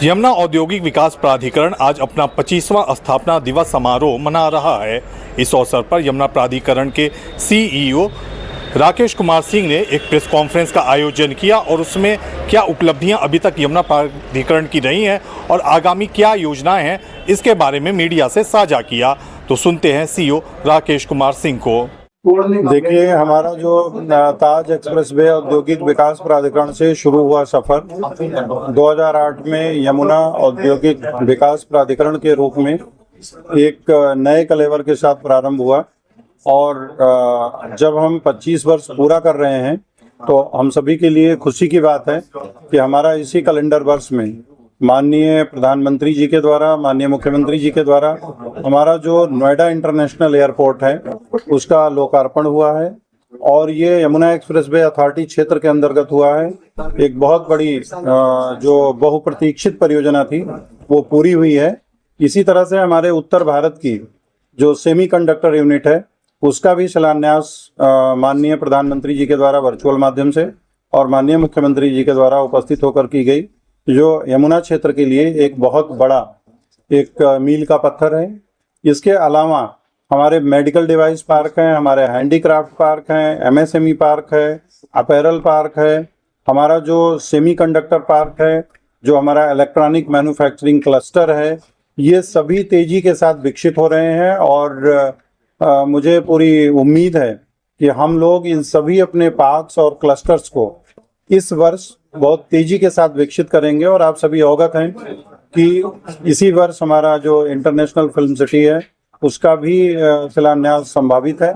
यमुना औद्योगिक विकास प्राधिकरण आज अपना 25वां स्थापना दिवस समारोह मना रहा है। इस अवसर पर यमुना प्राधिकरण के सीईओ राकेश कुमार सिंह ने एक प्रेस कॉन्फ्रेंस का आयोजन किया और उसमें क्या उपलब्धियां अभी तक यमुना प्राधिकरण की रही हैं और आगामी क्या योजनाएं हैं, इसके बारे में मीडिया से साझा किया। तो सुनते हैं सीईओ राकेश कुमार सिंह को। देखिए, हमारा जो ताज एक्सप्रेसवे औद्योगिक विकास प्राधिकरण से शुरू हुआ सफर 2008 में यमुना औद्योगिक विकास प्राधिकरण के रूप में एक नए कलेवर के साथ प्रारंभ हुआ और जब हम 25 वर्ष पूरा कर रहे हैं तो हम सभी के लिए खुशी की बात है कि हमारा इसी कैलेंडर वर्ष में माननीय प्रधानमंत्री जी के द्वारा, माननीय मुख्यमंत्री जी के द्वारा हमारा जो नोएडा इंटरनेशनल एयरपोर्ट है उसका लोकार्पण हुआ है और ये यमुना एक्सप्रेसवे अथॉरिटी क्षेत्र के अंतर्गत हुआ है। एक बहुत बड़ी जो बहुप्रतीक्षित परियोजना थी वो पूरी हुई है। इसी तरह से हमारे उत्तर भारत की जो सेमीकंडक्टर यूनिट है उसका भी शिलान्यास माननीय प्रधानमंत्री जी के द्वारा वर्चुअल माध्यम से और माननीय मुख्यमंत्री जी के द्वारा उपस्थित होकर की गई, जो यमुना क्षेत्र के लिए एक बहुत बड़ा एक मील का पत्थर है। इसके अलावा हमारे मेडिकल डिवाइस पार्क हैं, हमारे हैंडीक्राफ्ट पार्क हैं, एमएसएमई पार्क है, अपैरल पार्क है, हमारा जो सेमीकंडक्टर पार्क है, जो हमारा इलेक्ट्रॉनिक मैन्युफैक्चरिंग क्लस्टर है, ये सभी तेजी के साथ विकसित हो रहे हैं और मुझे पूरी उम्मीद है कि हम लोग इन सभी अपने पार्क्स और क्लस्टर्स को इस वर्ष बहुत तेजी के साथ विकसित करेंगे। और आप सभी अवगत हैं कि इसी वर्ष हमारा जो इंटरनेशनल फिल्म सिटी है उसका भी शिलान्यास संभावित है।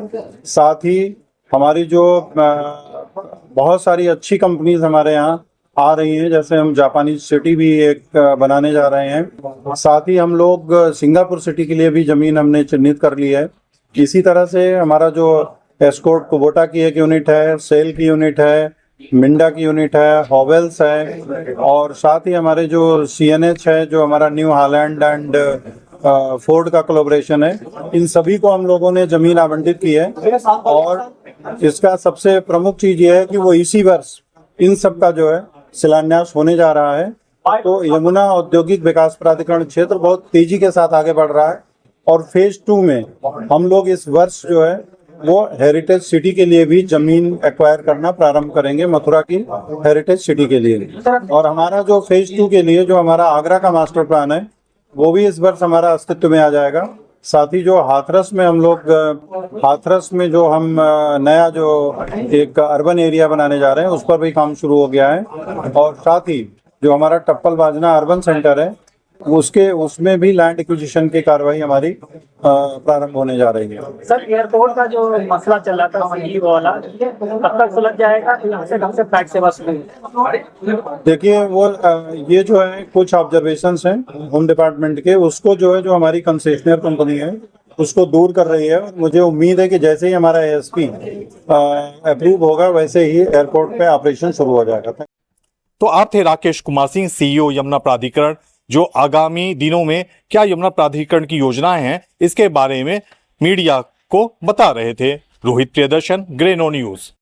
साथ ही हमारी जो बहुत सारी अच्छी कंपनीज हमारे यहाँ आ रही हैं, जैसे हम जापानी सिटी भी एक बनाने जा रहे हैं। साथ ही हम लोग सिंगापुर सिटी के लिए भी जमीन हमने चिन्हित कर ली है। इसी तरह से हमारा जो एस्कॉर्ट कुबोटा की एक यूनिट है, सेल की यूनिट है, मिंडा की यूनिट है, हॉवेल्स है और साथ ही हमारे जो CNH है, जो हमारा न्यू हॉलैंड एंड फोर्ड का कोलैबोरेशन है, इन सभी को हम लोगों ने जमीन आवंटित की है। और इसका सबसे प्रमुख चीज ये है कि वो इसी वर्ष इन सब का जो है शिलान्यास होने जा रहा है। तो यमुना औद्योगिक विकास प्राधिकरण क्षेत्र बहुत तेजी के साथ आगे बढ़ रहा है और फेज 2 में हम लोग इस वर्ष जो है वो हेरिटेज सिटी के लिए भी जमीन एक्वायर करना प्रारंभ करेंगे, मथुरा की हेरिटेज सिटी के लिए। और हमारा जो फेज 2 के लिए जो हमारा आगरा का मास्टर प्लान है वो भी इस वर्ष हमारा अस्तित्व में आ जाएगा। साथ ही जो हाथरस में हम लोग हाथरस में जो हम नया जो एक अर्बन एरिया बनाने जा रहे हैं उस पर भी काम शुरू हो गया है। और साथ ही जो हमारा टप्पल बाजना अर्बन सेंटर है उसमें भी लैंड एक्विजिशन की कार्रवाई हमारी प्रारंभ होने जा रही है। सर, एयरपोर्ट का जो मसला चल रहा था संजीव वाला, कब तक सुलझ जाएगा? ढंग से फ्लाइट सेवा शुरू। देखिए, वो ये जो है कुछ ऑब्जर्वेशंस हैं होम डिपार्टमेंट के, उसको जो है जो हमारी कंसेशनर कंपनी है उसको दूर कर रही है। मुझे उम्मीद है कि जैसे ही हमारा ASP अप्रूव होगा वैसे ही एयरपोर्ट पे ऑपरेशन शुरू हो जाएगा। तो आप थे राकेश कुमार सिंह, सीईओ यमुना प्राधिकरण, जो आगामी दिनों में क्या यमुना प्राधिकरण की योजनाएं हैं इसके बारे में मीडिया को बता रहे थे। रोहित प्रियदर्शन, ग्रेनो न्यूज।